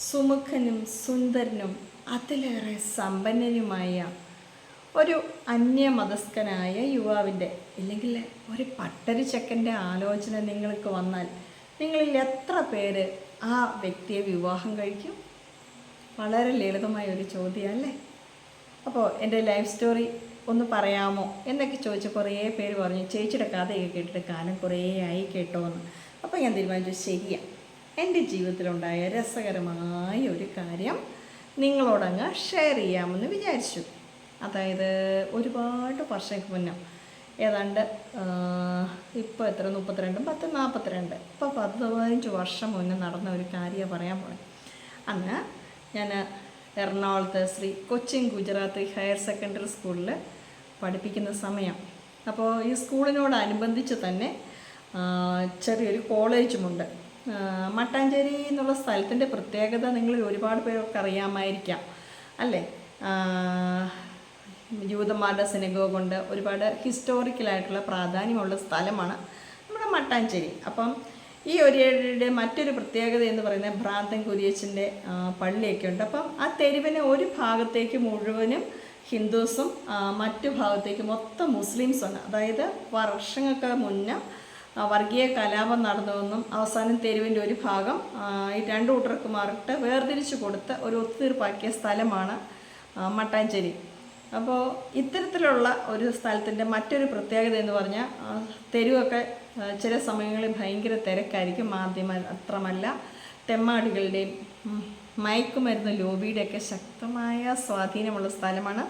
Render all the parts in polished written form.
സുമുഖനും സുന്ദരനും അതിലേറെ സമ്പന്നനുമായ ഒരു അന്യമതസ്കനായ യുവാവിൻ്റെ അല്ലെങ്കിൽ ഒരു പട്ടരി ചെക്കൻ്റെ ആലോചന നിങ്ങൾക്ക് വന്നാൽ നിങ്ങളിൽ എത്ര പേര് ആ വ്യക്തിയെ വിവാഹം കഴിക്കും? വളരെ ലളിതമായ ഒരു ചോദ്യമല്ലേ? അപ്പോൾ എൻ്റെ ലൈഫ് സ്റ്റോറി ഒന്ന് പറയാമോ എന്നൊക്കെ ചോദിച്ച് കുറേ പേര് പറഞ്ഞു, ചേച്ചിയുടെ കഥയൊക്കെ കേട്ടിട്ട് കാലം കുറേ ആയി കേട്ടോ എന്ന്. അപ്പോൾ ഞാൻ തീരുമാനിച്ചു, ശരിയാണ്, എൻ്റെ ജീവിതത്തിലുണ്ടായ രസകരമായ ഒരു കാര്യം നിങ്ങളോടങ്ങ് ഷെയർ ചെയ്യാമെന്ന് വിചാരിച്ചു. അതായത് ഒരുപാട് വർഷങ്ങൾക്ക് മുന്നേ, ഏതാണ്ട് ഇപ്പോൾ എത്ര 32, 10, 42, ഇപ്പോൾ 15 വർഷം മുന്നേ നടന്ന ഒരു കാര്യം പറയാൻ പോകണം. അന്ന് ഞാൻ എറണാകുളത്ത് ശ്രീ കൊച്ചിൻ ഗുജറാത്ത് ഹയർ സെക്കൻഡറി സ്കൂളിൽ പഠിപ്പിക്കുന്ന സമയം. അപ്പോൾ ഈ സ്കൂളിനോടനുബന്ധിച്ച് തന്നെ ചെറിയൊരു കോളേജുമുണ്ട്. മട്ടാഞ്ചേരി എന്നുള്ള സ്ഥലത്തിൻ്റെ പ്രത്യേകത നിങ്ങൾ ഒരുപാട് പേരൊക്കെ അറിയാമായിരിക്കാം അല്ലേ? ജൂതന്മാരുടെ സിനഗോഗുണ്ട്. ഒരുപാട് ഹിസ്റ്റോറിക്കലായിട്ടുള്ള പ്രാധാന്യമുള്ള സ്ഥലമാണ് നമ്മുടെ മട്ടാഞ്ചേരി. അപ്പം ഈ ഏരിയയുടെ മറ്റൊരു പ്രത്യേകത എന്ന് പറയുന്നത് ഭ്രാന്തൻ കുരിയച്ചൻ്റെ പള്ളിയൊക്കെ ഉണ്ട്. അപ്പം ആ തെരുവിന് ഒരു ഭാഗത്തേക്ക് മുഴുവനും ഹിന്ദുസും മറ്റു ഭാഗത്തേക്ക് മൊത്തം മുസ്ലിംസുമാണ്. അതായത് വർഷങ്ങൾക്ക് മുന്നേ വർഗീയ കലാപം നടന്നുവെന്നും അവസാനം തെരുവിൻ്റെ ഒരു ഭാഗം ഈ രണ്ടു കൂട്ടർക്കുമാറിട്ട് വേർതിരിച്ചു കൊടുത്ത് ഒരു ഒത്തുതീർപ്പാക്കിയ സ്ഥലമാണ് മട്ടാഞ്ചേരി. അപ്പോൾ ഇത്തരത്തിലുള്ള ഒരു സ്ഥലത്തിൻ്റെ മറ്റൊരു പ്രത്യേകത എന്ന് പറഞ്ഞാൽ തെരുവൊക്കെ ചില സമയങ്ങളിൽ ഭയങ്കര തിരക്കായിരിക്കും. മാത്രമല്ല തെമ്മാടികളുടെയും മയക്കുമരുന്ന് ലോബിയുടെയൊക്കെ ശക്തമായ സ്വാധീനമുള്ള സ്ഥലമാണ്.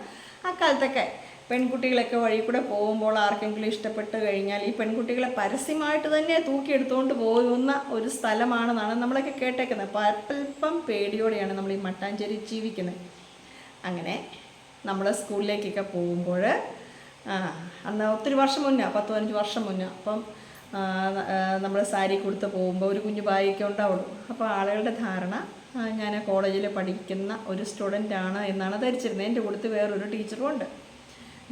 ആ കാലത്തൊക്കെ പെൺകുട്ടികളൊക്കെ വഴി കൂടെ പോകുമ്പോൾ ആർക്കെങ്കിലും ഇഷ്ടപ്പെട്ട് കഴിഞ്ഞാൽ ഈ പെൺകുട്ടികളെ പരസ്യമായിട്ട് തന്നെ തൂക്കിയെടുത്തുകൊണ്ട് പോകുന്ന ഒരു സ്ഥലമാണെന്നാണ് നമ്മളൊക്കെ കേട്ടേക്കുന്നത്. അല്പം പേടിയോടെയാണ് നമ്മൾ ഈ മട്ടാഞ്ചേരി ജീവിക്കുന്നത്. അങ്ങനെ നമ്മൾ സ്കൂളിലേക്കൊക്കെ പോകുമ്പോൾ അന്ന് ഒത്തിരി വർഷം മുന്നേ, 10-15 വർഷം മുന്നേ, അപ്പം നമ്മൾ സാരി കൊടുത്ത് പോകുമ്പോൾ ഒരു കുഞ്ഞു ബാഗൊക്കെ ഉണ്ടാവുള്ളൂ. അപ്പോൾ ആളുകളുടെ ധാരണ ഞാൻ കോളേജിൽ പഠിക്കുന്ന ഒരു സ്റ്റുഡൻ്റാണ് എന്നാണ് ധരിച്ചിരുന്നത്. എൻ്റെ കൂട്ടത്തിൽ വേറൊരു ടീച്ചറും ഉണ്ട്,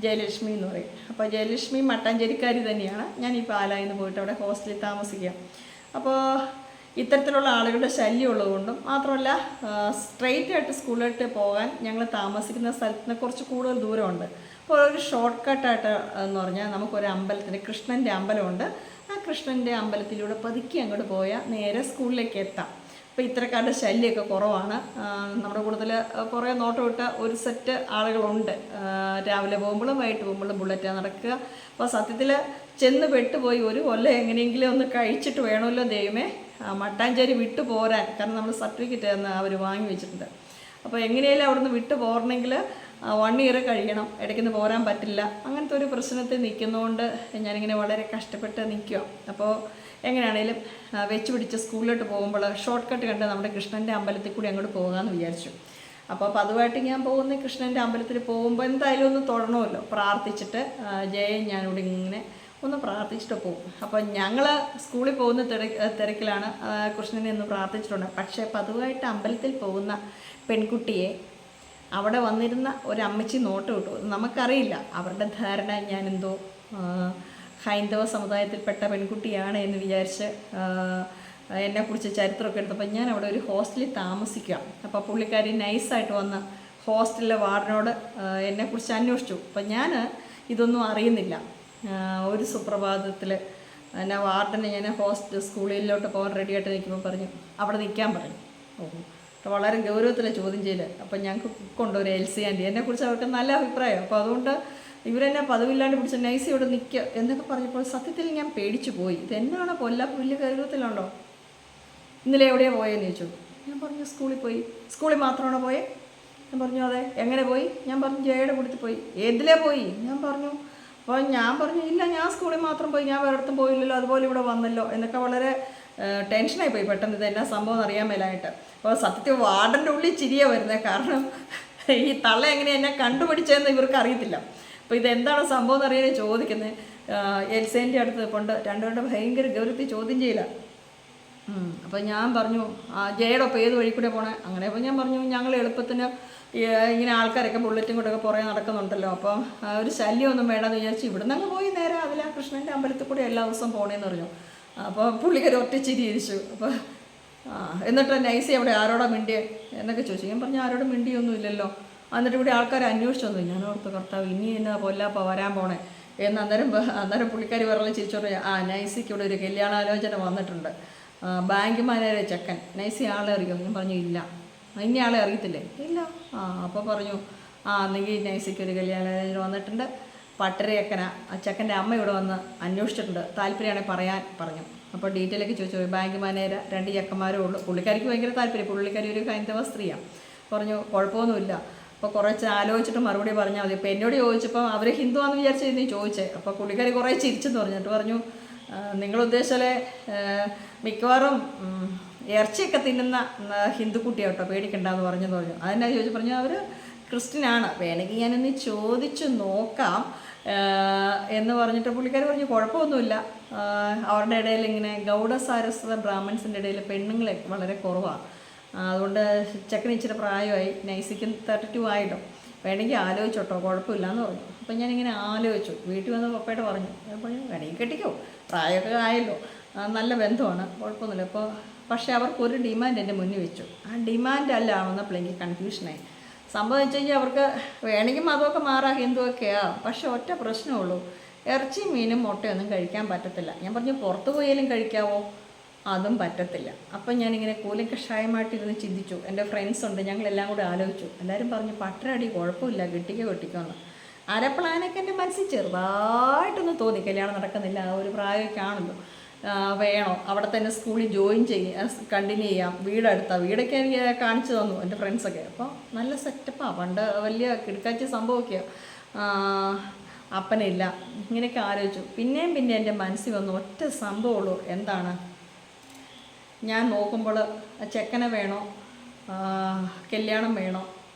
ജയലക്ഷ്മി എന്ന് പറയും. അപ്പോൾ ജയലക്ഷ്മി മട്ടാഞ്ചേരിക്കാരി തന്നെയാണ്. ഞാൻ ഈ പാലായിൽ നിന്ന് പോയിട്ട് അവിടെ ഹോസ്റ്റലിൽ താമസിക്കുക. അപ്പോൾ ഇത്തരത്തിലുള്ള ആളുകളുടെ ശല്യം ഉള്ളതുകൊണ്ടും മാത്രമല്ല സ്ട്രെയിറ്റ് ആയിട്ട് സ്കൂളിലോട്ട് പോകാൻ ഞങ്ങൾ താമസിക്കുന്ന സ്ഥലത്ത് നിന്ന് കുറച്ച് കൂടുതൽ ദൂരമുണ്ട്. അപ്പോൾ ഒരു ഷോർട്ട് കട്ടായിട്ട് എന്ന് പറഞ്ഞാൽ നമുക്കൊരു അമ്പലത്തിന്, കൃഷ്ണൻ്റെ അമ്പലമുണ്ട്. ആ കൃഷ്ണൻ്റെ അമ്പലത്തിലൂടെ പതുക്കി അങ്ങോട്ട് പോയാൽ നേരെ സ്കൂളിലേക്ക് എത്താം. അപ്പോൾ ഇത്തരക്കാരുടെ ശല്യമൊക്കെ കുറവാണ്. നമ്മുടെ കൂടുതൽ കുറേ നോട്ടം ഇട്ട ഒരു സെറ്റ് ആളുകളുണ്ട്. രാവിലെ പോകുമ്പോഴും വൈകിട്ട് പോകുമ്പോഴും ബുള്ളറ്റാണ് നടക്കുക. അപ്പോൾ സത്യത്തിൽ ചെന്ന് പെട്ടുപോയി ഒരു കൊല്ലം എങ്ങനെയെങ്കിലും ഒന്ന് കഴിച്ചിട്ട് വേണമല്ലോ ദൈവമേ മട്ടാഞ്ചേരി വിട്ടു പോരാൻ. കാരണം നമ്മൾ സർട്ടിഫിക്കറ്റ് അവർ വാങ്ങി വെച്ചിട്ടുണ്ട്. അപ്പോൾ എങ്ങനെയാലും അവിടുന്ന് വിട്ടു പോരണമെങ്കിൽ 1 ഇയർ കഴിയണം, ഇടയ്ക്കൊന്ന് പോരാൻ പറ്റില്ല. അങ്ങനത്തെ ഒരു പ്രശ്നത്തിൽ നിൽക്കുന്നതുകൊണ്ട് ഞാനിങ്ങനെ വളരെ കഷ്ടപ്പെട്ട് നിൽക്കുക. അപ്പോൾ എങ്ങനെയാണേലും വെച്ച് പിടിച്ച് സ്കൂളിലോട്ട് പോകുമ്പോൾ ഷോർട്ട് കട്ട് കണ്ട് നമ്മുടെ കൃഷ്ണൻ്റെ അമ്പലത്തിൽ കൂടി അങ്ങോട്ട് പോകാമെന്ന് വിചാരിച്ചു. അപ്പോൾ പതിവായിട്ട് ഞാൻ പോകുന്ന കൃഷ്ണൻ്റെ അമ്പലത്തിൽ പോകുമ്പോൾ എന്തായാലും ഒന്ന് തൊഴണമല്ലോ, പ്രാർത്ഥിച്ചിട്ട് ജയം ഞാനിവിടെ ഇങ്ങനെ ഒന്ന് പ്രാർത്ഥിച്ചിട്ട് പോകും. അപ്പോൾ ഞങ്ങൾ സ്കൂളിൽ പോകുന്ന തിരക്കിലാണ് കൃഷ്ണനെ ഒന്ന് പ്രാർത്ഥിച്ചിട്ടുണ്ട്. പക്ഷേ പതിവായിട്ട് അമ്പലത്തിൽ പോകുന്ന പെൺകുട്ടിയെ അവിടെ വന്നിരുന്ന ഒരമ്മച്ചി നോട്ട് വിട്ടു. നമുക്കറിയില്ല, അവരുടെ ധാരണ ഞാനെന്തോ ഹൈന്ദവ സമുദായത്തിൽപ്പെട്ട പെൺകുട്ടിയാണ് എന്ന് വിചാരിച്ച് എന്നെക്കുറിച്ച് ചരിത്രമൊക്കെ എടുത്തപ്പോൾ ഞാൻ അവിടെ ഒരു ഹോസ്റ്റലിൽ താമസിക്കുക. അപ്പോൾ പുള്ളിക്കാരി നൈസായിട്ട് വന്ന് ഹോസ്റ്റലിലെ വാർഡനോട് എന്നെക്കുറിച്ച് അന്വേഷിച്ചു. അപ്പം ഞാൻ ഇതൊന്നും അറിയുന്നില്ല. ഒരു സുപ്രഭാതത്തിൽ എന്നെ വാർഡനെ ഞാൻ സ്കൂളിലോട്ട് പോകാൻ റെഡിയായിട്ട് നിൽക്കുമ്പോൾ പറഞ്ഞു അവിടെ നിൽക്കാൻ പറഞ്ഞു. വളരെ ഗൗരവത്തിലെ ചോദ്യം ചെയ്യൽ. അപ്പം ഞങ്ങൾക്ക് കുക്കുണ്ട് ഒരു എൽസി ആൻറ്റി, എന്നെക്കുറിച്ച് അവർക്ക് നല്ല അഭിപ്രായം. അപ്പോൾ അതുകൊണ്ട് ഇവരെന്നെ പതിവില്ലാണ്ട് പിടിച്ച് നൈസ് ഇവിടെ നിൽക്കുക എന്നൊക്കെ പറഞ്ഞപ്പോൾ സത്യത്തിൽ ഞാൻ പേടിച്ചു പോയി. ഇതെന്നാണ് വലിയ ഗൗരവത്തിലുണ്ടോ? ഇന്നലെ എവിടെയാണ് പോയെന്ന് ചോദിച്ചു. ഞാൻ പറഞ്ഞു സ്കൂളിൽ പോയി. സ്കൂളിൽ മാത്രമാണോ പോയേ? ഞാൻ പറഞ്ഞു അതെ. എങ്ങനെ പോയി? ഞാൻ പറഞ്ഞു ജയയുടെ കൂട്ടത്തിൽ പോയി. ഏതിലേ പോയി? ഞാൻ പറഞ്ഞു. അപ്പോൾ ഞാൻ പറഞ്ഞു ഇല്ല, ഞാൻ സ്കൂളിൽ മാത്രം പോയി, ഞാൻ വേറെ അടുത്തും പോയില്ലല്ലോ, അതുപോലെ ഇവിടെ വന്നല്ലോ എന്നൊക്കെ വളരെ ടെൻഷനായി പോയി. പെട്ടെന്ന് ഇതെന്നാ സംഭവം അറിയാൻ മേലായിട്ട്. അപ്പോൾ സത്യത്തിൽ വാർഡൻ്റെ ഉള്ളിൽ ചിരിയാണ് വരുന്നത്. കാരണം ഈ തള്ള എങ്ങനെ എന്നെ കണ്ടുപിടിച്ചതെന്ന് ഇവർക്ക് അറിയത്തില്ല. അപ്പോൾ ഇതെന്താണ് സംഭവം എന്ന് അറിയാൻ ചോദിക്കുന്നത്. എൽസേൻ്റെ അടുത്ത് കൊണ്ട് രണ്ടുപേരുടെ ഭയങ്കര ഗൗരവത്തിൽ ചോദ്യം ചെയ്യില്ല. അപ്പോൾ ഞാൻ പറഞ്ഞു ജയയുടെ ഒപ്പം ഏത് വഴി കൂടെ പോണേ? അങ്ങനെ അപ്പോൾ ഞാൻ പറഞ്ഞു ഞങ്ങൾ എളുപ്പത്തിന് ഇങ്ങനെ ആൾക്കാരൊക്കെ ബുള്ളറ്റും കൂടെയൊക്കെ പുറകെ നടക്കുന്നുണ്ടല്ലോ, അപ്പം ഒരു ശല്യമൊന്നും വേണമെന്ന് വിചാരിച്ചു ഇവിടെ നിന്ന് പോയി നേരെ അതിലെ കൃഷ്ണൻ്റെ അമ്പലത്തിൽ കൂടെ എല്ലാ ദിവസവും പോകണേന്ന് പറഞ്ഞു. അപ്പോൾ പുള്ളിക്കാരി ഒറ്റ ചിരി ഇരിച്ചു. അപ്പോൾ എന്നിട്ട് നൈസി അവിടെ ആരോടാ മിണ്ടിയെ എന്നൊക്കെ ചോദിച്ചു. ഞാൻ പറഞ്ഞു ആരോടും മിണ്ടിയൊന്നും ഇല്ലല്ലോ. എന്നിട്ട് ഇവിടെ ആൾക്കാർ അന്വേഷിച്ചൊന്നും. ഞാൻ ഓർത്ത് കർത്താവ് ഇനി എന്നാ കൊല്ലാപ്പോൾ വരാൻ പോണേ എന്ന്. അന്നേരം പുള്ളിക്കാരി പറഞ്ഞ ചിരിച്ചോട് നൈസിക്ക് ഇവിടെ ഒരു കല്യാണാലോചന വന്നിട്ടുണ്ട്, ബാങ്ക് മാനേജർ ചെക്കൻ. നൈസി ആളെ അറിയോ? ഞാൻ പറഞ്ഞു ഇല്ല. ഇനി ആളെ അറിയത്തില്ലേ? ഇല്ല. അപ്പോൾ പറഞ്ഞു എന്നെങ്കിൽ നൈസിക്ക് ഒരു കല്യാണാലോചന വന്നിട്ടുണ്ട്, പട്ടരയക്കന ആ ചെക്കൻ്റെ അമ്മ ഇവിടെ വന്ന് അന്വേഷിച്ചിട്ടുണ്ട്, താല്പര്യമാണെങ്കിൽ പറയാൻ പറഞ്ഞു. അപ്പോൾ ഡീറ്റെയിലൊക്കെ ചോദിച്ചു. ബാങ്ക് മാനേജർ 2 ചെക്കന്മാരേ ഉള്ളൂ. പുള്ളിക്കാരിക്ക് ഭയങ്കര താല്പര്യം. പുള്ളിക്കാരി ഒരു ഹൈന്ദവ സ്ത്രീയാണ്. പറഞ്ഞു കുഴപ്പമൊന്നുമില്ല, അപ്പോൾ കുറച്ച് ആലോചിച്ചിട്ട് മറുപടി പറഞ്ഞാൽ മതി. അപ്പോൾ എന്നോട് ചോദിച്ചപ്പോൾ അവർ ഹിന്ദുവാന്ന് വിചാരിച്ച് നീ ചോദിച്ചേ. അപ്പോൾ പുള്ളിക്കാരി കുറേ ചിരിച്ചെന്ന് പറഞ്ഞിട്ട് പറഞ്ഞു നിങ്ങളുദ്ദേശിച്ചാലേ മിക്കവാറും ഇറച്ചിയൊക്കെ തിന്നുന്ന ഹിന്ദു കുട്ടിയാട്ടോ, പേടിക്കണ്ടെന്ന് പറഞ്ഞെന്ന് പറഞ്ഞു. അതെന്നാ ചോദിച്ചു. പറഞ്ഞു അവർ ക്രിസ്ത്യനാണ്, വേണമെങ്കിൽ ഞാനൊന്ന് ചോദിച്ചു നോക്കാം എന്ന് പറഞ്ഞിട്ട് പുള്ളിക്കാർ പറഞ്ഞു കുഴപ്പമൊന്നുമില്ല. അവരുടെ ഇടയിൽ ഇങ്ങനെ ഗൗഡ സാരസ്വത ബ്രാഹ്മൺസിൻ്റെ ഇടയിൽ പെണ്ണുങ്ങളെ വളരെ കുറവാണ്. അതുകൊണ്ട് ചെക്കന് ഇച്ചിരി പ്രായമായി, നൈസിക്ക് 32 ആയിട്ടോ, വേണമെങ്കിൽ ആലോചിച്ചോട്ടോ, കുഴപ്പമില്ല എന്ന് പറഞ്ഞു. അപ്പം ഞാനിങ്ങനെ ആലോചിച്ചു. വീട്ടിൽ വന്ന് പപ്പയോട് പറഞ്ഞു വേണമെങ്കിൽ കെട്ടിക്കോ, പ്രായമൊക്കെ ആയല്ലോ, നല്ല ബന്ധമാണ്, കുഴപ്പമൊന്നുമില്ല. അപ്പോൾ പക്ഷേ അവർക്കൊരു ഡിമാൻഡ് എൻ്റെ മുന്നിൽ വെച്ചു. ആ ഡിമാൻഡ് അല്ല ആവുന്നപ്പോൾ എനിക്ക് കൺഫ്യൂഷനായി. സംഭവം വെച്ച് കഴിഞ്ഞാൽ അവർക്ക് വേണമെങ്കിൽ മതമൊക്കെ മാറാം, ഹിന്ദുവൊക്കെയാണ്. പക്ഷേ ഒറ്റ പ്രശ്നമുള്ളൂ, ഇറച്ചി മീനും മുട്ടയൊന്നും കഴിക്കാൻ പറ്റത്തില്ല. ഞാൻ പറഞ്ഞു പുറത്ത് പോയാലും കഴിക്കാവോ? അതും പറ്റത്തില്ല. അപ്പം ഞാനിങ്ങനെ കൂലിക്കഷായമായിട്ടിരുന്ന് ചിന്തിച്ചു. എൻ്റെ ഫ്രണ്ട്സ് ഉണ്ട്, ഞങ്ങളെല്ലാം കൂടെ ആലോചിച്ചു. എല്ലാവരും പറഞ്ഞു പട്ടരടി കുഴപ്പമില്ല, കെട്ടിക്കോന്ന്. പ്ലാനൊക്കെ എൻ്റെ മനസ്സിൽ ചെറുതായിട്ടൊന്ന് തോന്നി. കല്യാണം നടക്കുന്നില്ല, ആ ഒരു പ്രായമൊക്കെ ആണല്ലോ, വേണോ, അവിടെ തന്നെ സ്കൂളിൽ ജോയിൻ കണ്ടിന്യൂ ചെയ്യാം, വീടൊക്കെ എനിക്ക് കാണിച്ചു തന്നു എൻ്റെ ഫ്രണ്ട്സൊക്കെ. അപ്പോൾ നല്ല സെറ്റപ്പാണ്, പണ്ട് വലിയ കിടക്കാച്ച സംഭവമൊക്കെയാണ്. അപ്പനില്ല, ഇങ്ങനെയൊക്കെ ആലോചിച്ചു. പിന്നെയും എൻ്റെ മനസ്സിൽ വന്നു ഒറ്റ സംഭവമുള്ളൂ. എന്താണ്? ഞാൻ നോക്കുമ്പോൾ ചെക്കനെ വേണോ, കല്യാണം വേണോ,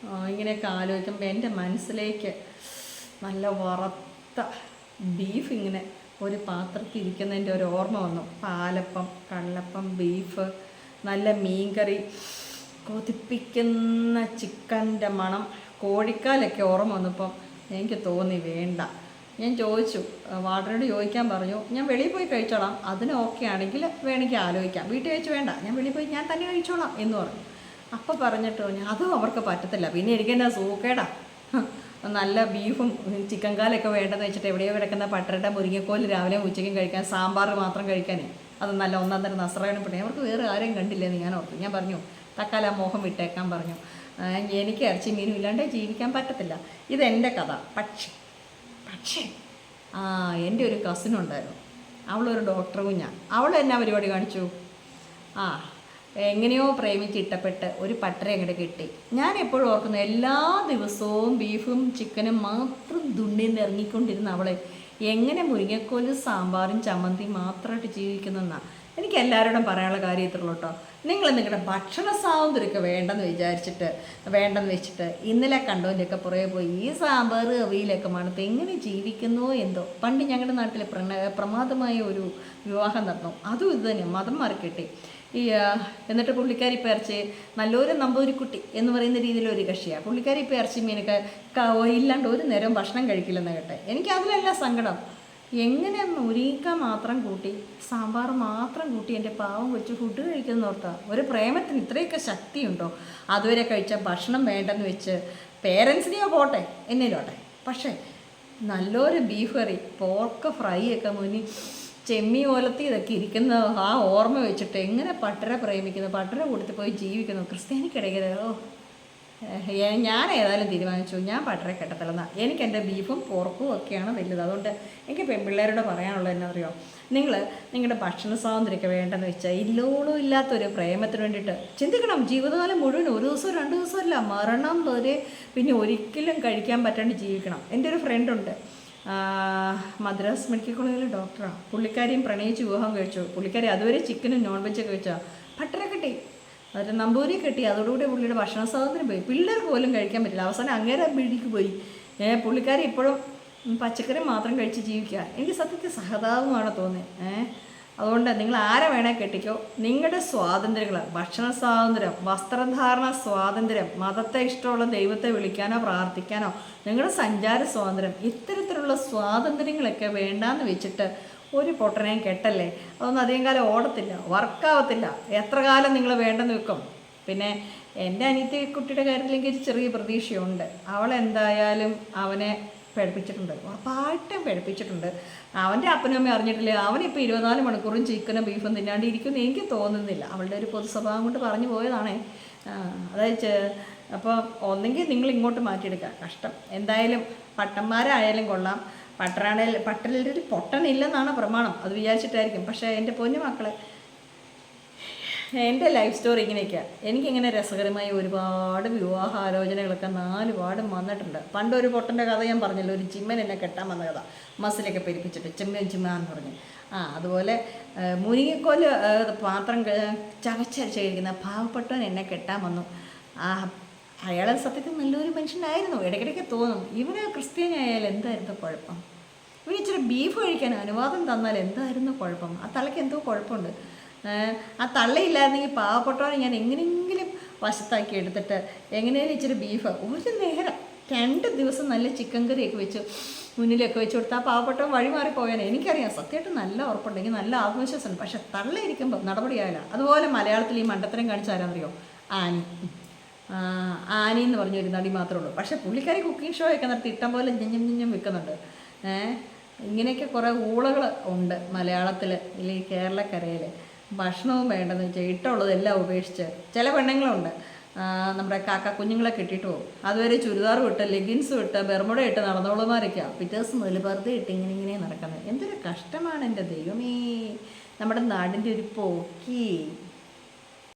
ഇങ്ങനെയൊക്കെ ആലോചിക്കുമ്പോൾ എൻ്റെ മനസ്സിലേക്ക് നല്ല വറുത്ത ബീഫ് ഇങ്ങനെ ഒരു പാത്രത്തിൽ ഇരിക്കുന്നതിൻ്റെ ഒരു ഓർമ്മ വന്നു. പാലപ്പം, കള്ളപ്പം, ബീഫ്, നല്ല മീൻകറി, കൊതിപ്പിക്കുന്ന ചിക്കൻ്റെ മണം, കോഴിക്കാലൊക്കെ ഓർമ്മ വന്നപ്പം എനിക്ക് തോന്നി വേണ്ട. ഞാൻ ചോദിച്ചു, വാർഡനോട് ചോദിക്കാൻ പറഞ്ഞു. ഞാൻ വെളിയിൽ പോയി കഴിച്ചോളാം, അതിന് ഓക്കെ ആണെങ്കിൽ വേണമെങ്കിൽ ആലോചിക്കാം, വീട്ടിൽ വെച്ച് വേണ്ട, ഞാൻ വെളിയിൽ പോയി ഞാൻ തന്നെ കഴിച്ചോളാം എന്ന് പറഞ്ഞു. അപ്പോൾ പറഞ്ഞിട്ട് അതും അവർക്ക് പറ്റത്തില്ല. പിന്നെ എനിക്കെന്നാ സൂക്കേടാ, നല്ല ബീഫും ചിക്കൻ കാലൊക്കെ വേണ്ടെന്ന് വെച്ചിട്ട് എവിടെയോ കിടക്കുന്ന പട്ടരട്ട മുരിങ്ങക്കോല് രാവിലെ ഉച്ചയ്ക്കും കഴിക്കാൻ, സാമ്പാർ മാത്രം കഴിക്കാനേ, അത് നല്ല ഒന്നാം തരം നസ്രായണം പെട്ടെ. അവർക്ക് വേറെ ആരെയും കണ്ടില്ലെന്ന് ഞാൻ ഓർത്തു. ഞാൻ പറഞ്ഞു തക്കാല മോഹം വിട്ടേക്കാൻ പറഞ്ഞു. എനിക്ക് ഇറച്ചി മീനും ഇല്ലാണ്ട് ജീവിക്കാൻ പറ്റത്തില്ല. ഇതെൻ്റെ കഥ. പക്ഷേ എൻ്റെ ഒരു കസിനുണ്ടായിരുന്നു, അവളൊരു ഡോക്ടർ കുഞ്ഞാണ്. അവൾ എന്നാ പരിപാടി കാണിച്ചു, എങ്ങനെയോ പ്രേമിച്ച് ഇഷ്ടപ്പെട്ട് ഒരു പട്ടര അങ്ങോട്ട് കിട്ടി. ഞാൻ എപ്പോഴും ഓർക്കുന്നു, എല്ലാ ദിവസവും ബീഫും ചിക്കനും മാത്രം ദുണ്ണിന്ന് ഇറങ്ങിക്കൊണ്ടിരുന്ന അവളെ എങ്ങനെ മുരിങ്ങക്കോല് സാമ്പാറും ചമ്മന്തി മാത്രമായിട്ട് ജീവിക്കുന്നെന്നാണ് എനിക്ക് എല്ലാവരോടും പറയാനുള്ള കാര്യം ഇത്രയുള്ളൂ കേട്ടോ. നിങ്ങൾ നിങ്ങളുടെ ഭക്ഷണ സ്വാതന്ത്ര്യമൊക്കെ വേണ്ടെന്ന് വെച്ചിട്ട് ഇന്നലെ കണ്ടോൻ്റെയൊക്കെ പുറകെ പോയി ഈ സാമ്പാർ അവിയിലൊക്കെ മണത്ത് എങ്ങനെ ജീവിക്കുന്നോ എന്തോ. പണ്ട് ഞങ്ങളുടെ നാട്ടിൽ പ്രമാദമായ ഒരു വിവാഹം നടന്നു. അതും ഇത് തന്നെ, മതം മാറി കിട്ടി. എന്നിട്ട് പുള്ളിക്കാരി ഇറച്ചി നല്ലൊരു നമ്പൂരിക്കുട്ടി എന്ന് പറയുന്ന രീതിയിലൊരു കക്ഷിയാണ്. പുള്ളിക്കാരി ഇറച്ചി മീനൊക്കെ ഇല്ലാണ്ട് ഒരു നേരം ഭക്ഷണം കഴിക്കില്ലെന്ന് കേട്ടെ. എനിക്ക് അതിലല്ല സങ്കടം. എങ്ങനെ മുരിക്ക മാത്രം കൂട്ടി സാമ്പാർ മാത്രം കൂട്ടി എൻ്റെ പാവം കൊച്ചു ഫുഡ് കഴിക്കുന്ന ഓർത്താ. ഒരു പ്രേമത്തിന് ഇത്രയൊക്കെ ശക്തിയുണ്ടോ? അതുവരെ കഴിച്ച ഭക്ഷണം വേണ്ടെന്ന് വെച്ച് പേരൻസിനെയോ പോട്ടെ എന്നേലോട്ടെ, പക്ഷേ നല്ലൊരു ബീഫ് കറി, പോർക്ക് ഫ്രൈ ഒക്കെ മുന്നിൽ ചെമ്മി ഓലത്തി ഇതൊക്കെ ഇരിക്കുന്ന ആ ഓർമ്മ വെച്ചിട്ട് എങ്ങനെ പട്ടര പ്രേമിക്കുന്നു, പട്ടര കൊടുത്ത് പോയി ജീവിക്കുന്നു. ക്രിസ്ത്യാനിക്കിടയിൽ ഞാൻ ഏതായാലും തീരുമാനിച്ചു, ഞാൻ പട്ടര കെട്ടത്തില്ലെന്ന. എനിക്ക് എൻ്റെ ബീഫും പോർക്കും ഒക്കെയാണ് വലുത്. അതുകൊണ്ട് എനിക്ക് പെൺപിള്ളേരോട് പറയാനുള്ളത് എന്നാ അറിയോ, നിങ്ങളുടെ ഭക്ഷണ സ്വാതന്ത്ര്യമൊക്കെ വേണ്ടെന്ന് വെച്ചാൽ ഇല്ലോളും ഇല്ലാത്തൊരു പ്രേമത്തിന് വേണ്ടിയിട്ട് ചിന്തിക്കണം. ജീവിതകാലം മുഴുവൻ ഒരു ദിവസവും 2 ദിവസമല്ല, മരണം വരെ പിന്നെ ഒരിക്കലും കഴിക്കാൻ പറ്റാണ്ട് ജീവിക്കണം. എൻ്റെ ഒരു ഫ്രണ്ടുണ്ട്, മദ്രാസ് മെഡിക്കൽ കോളേജിലെ ഡോക്ടറാണ്. പുള്ളിക്കാരിയും പ്രണയിച്ച് വിവാഹം കഴിച്ചു. പുള്ളിക്കാരി അതുവരെ ചിക്കനും നോൺ വെജൊക്കെ കഴിച്ചാൽ പട്ടര കെട്ടി, അതിൽ നമ്പൂരി കെട്ടി. അതോടുകൂടി പുള്ളിയുടെ ഭക്ഷണ സ്വാതന്ത്ര്യം പോയി. പിള്ളേർക്ക് പോലും കഴിക്കാൻ പറ്റില്ല. അവസാനം അങ്ങേരെ പിടിക്ക് പോയി. പുള്ളിക്കാരി ഇപ്പോഴും പച്ചക്കറി മാത്രം കഴിച്ച് ജീവിക്കുക. എനിക്ക് സത്യത്തിൽ സഹതാപമാണ് തോന്നിയത്. അതുകൊണ്ട് നിങ്ങൾ ആരെ വേണേൽ കെട്ടിക്കോ, നിങ്ങളുടെ സ്വാതന്ത്ര്യങ്ങൾ, ഭക്ഷണ സ്വാതന്ത്ര്യം, വസ്ത്രധാരണ സ്വാതന്ത്ര്യം, മതത്തെ ഇഷ്ടമുള്ള ദൈവത്തെ വിളിക്കാനോ പ്രാർത്ഥിക്കാനോ, നിങ്ങളുടെ സഞ്ചാര സ്വാതന്ത്ര്യം, ഇത്തരത്തിലുള്ള സ്വാതന്ത്ര്യങ്ങളൊക്കെ വേണ്ടാന്ന് വെച്ചിട്ട് ഒരു പൊട്ടനെയും കെട്ടല്ലേ, അതൊന്നും അധികം കാലം ഓടത്തില്ല, വർക്കാവത്തില്ല, എത്ര കാലം നിങ്ങൾ വേണ്ടെന്ന് വെക്കും. പിന്നെ എൻ്റെ അനിയത്തി കുട്ടിയുടെ കാര്യത്തിൽ എനിക്ക് ചെറിയ പ്രതീക്ഷയുണ്ട്. അവളെന്തായാലും അവനെ പഠിപ്പിച്ചിട്ടുണ്ട്, ഉറപ്പായിട്ടും പഠിപ്പിച്ചിട്ടുണ്ട്. അവൻ്റെ അപ്പനും അമ്മയും അറിഞ്ഞിട്ടില്ല, അവനിപ്പോൾ 24 മണിക്കൂറും ചിക്കനും ബീഫും തിന്നാണ്ടിരിക്കുമെന്ന് എനിക്ക് തോന്നുന്നില്ല. അവളുടെ ഒരു പൊതു സ്വഭാവം കൊണ്ട് പറഞ്ഞു പോയതാണേ. അതായത് അപ്പോൾ ഒന്നെങ്കിൽ നിങ്ങൾ ഇങ്ങോട്ട് മാറ്റിയെടുക്കുക, കഷ്ടം. എന്തായാലും പട്ടന്മാരായാലും കൊള്ളാം, പട്ടലിൽ പൊട്ടനില്ലെന്നാണ് പ്രമാണം, അത് വിചാരിച്ചിട്ടായിരിക്കും. പക്ഷേ എൻ്റെ പൊന്നു മക്കളെ, എൻ്റെ ലൈഫ് സ്റ്റോറി ഇങ്ങനെയൊക്കെയാണ്. എനിക്കിങ്ങനെ രസകരമായ ഒരുപാട് വിവാഹാലോചനകളൊക്കെ 4 പാടും വന്നിട്ടുണ്ട്. പണ്ടൊരു പൊട്ടൻ്റെ കഥ ഞാൻ പറഞ്ഞല്ലോ, ഒരു ചിമ്മൻ എന്നെ കെട്ടാൻ വന്ന കഥ, മസിലൊക്കെ പെരുപ്പിച്ചിട്ട് ചിമ്മ എന്ന് പറഞ്ഞു. അതുപോലെ മുരിങ്ങക്കോല് പാത്രം ചവച്ചരിച്ചിരിക്കുന്ന പാവപ്പെട്ടവൻ എന്നെ കെട്ടാൻ വന്നു. അയാളെ സത്യത്തിൽ നല്ലൊരു മനുഷ്യനായിരുന്നു. ഇടയ്ക്കിടയ്ക്ക് തോന്നും, ഇവന് ക്രിസ്ത്യാനിയായാലും എന്തായിരുന്നു കുഴപ്പം, ഇവന് ഇച്ചിരി ബീഫ് കഴിക്കാൻ അനുവാദം തന്നാൽ എന്തായിരുന്നു കുഴപ്പം, ആ തള്ളയ്ക്ക് എന്തോ കുഴപ്പമുണ്ട്. ആ തള്ളയില്ലായിരുന്നെങ്കിൽ പാവപ്പെട്ടവനെ ഞാൻ എങ്ങനെയെങ്കിലും വശത്താക്കി എടുത്തിട്ട് എങ്ങനെയാലും ഇച്ചിരി ബീഫ് ഒരു നേരം 2 ദിവസം നല്ല ചിക്കൻ കറിയൊക്കെ വെച്ച് മുന്നിലൊക്കെ വെച്ച് കൊടുത്താൽ പാവപ്പെട്ടവൻ വഴി മാറിപ്പോയാൽ എനിക്കറിയാം. സത്യമായിട്ട് നല്ല ഉറപ്പുണ്ടെങ്കിൽ നല്ല ആത്മവിശ്വാസമുണ്ട്. പക്ഷെ തള്ളയിരിക്കുമ്പോൾ നടപടിയാവില്ല. അതുപോലെ മലയാളത്തിൽ ഈ മണ്ടത്തരം കാണിച്ച ആരാന്നറിയോ, ആനി എന്ന് പറഞ്ഞൊരു നടി മാത്രമേ ഉള്ളൂ. പക്ഷേ പുള്ളിക്കാരി കുക്കിംഗ് ഷോ ഒക്കെ നടത്തി ഇഷ്ടം പോലെ ഞഞ്ഞം വെക്കുന്നുണ്ട്. ഇങ്ങനെയൊക്കെ കുറേ ഊളകൾ ഉണ്ട് മലയാളത്തിൽ, ഇല്ലെങ്കിൽ കേരളക്കരയിൽ. ഭക്ഷണവും വേണ്ടെന്ന് വെച്ചാൽ ഇട്ടുള്ളതെല്ലാം ഉപേക്ഷിച്ച് ചില പെണ്ണുങ്ങളുണ്ട്, നമ്മുടെ കാക്ക കുഞ്ഞുങ്ങളെ കെട്ടിയിട്ട് പോകും. അതുവരെ ചുരിദാർ വിട്ട് ലെഗിൻസ് വിട്ട് ബെർമുട ഇട്ട് നടന്നോളുമാരൊക്കെയാണ് പിറ്റേ ദിവസം മുതൽ വെറുതെ ഇട്ട് ഇങ്ങനെ നടക്കുന്നത്. എന്തൊരു കഷ്ടമാണ് എൻ്റെ ദൈവമേ നമ്മുടെ നാടിൻ്റെ ഒരു പോക്കി.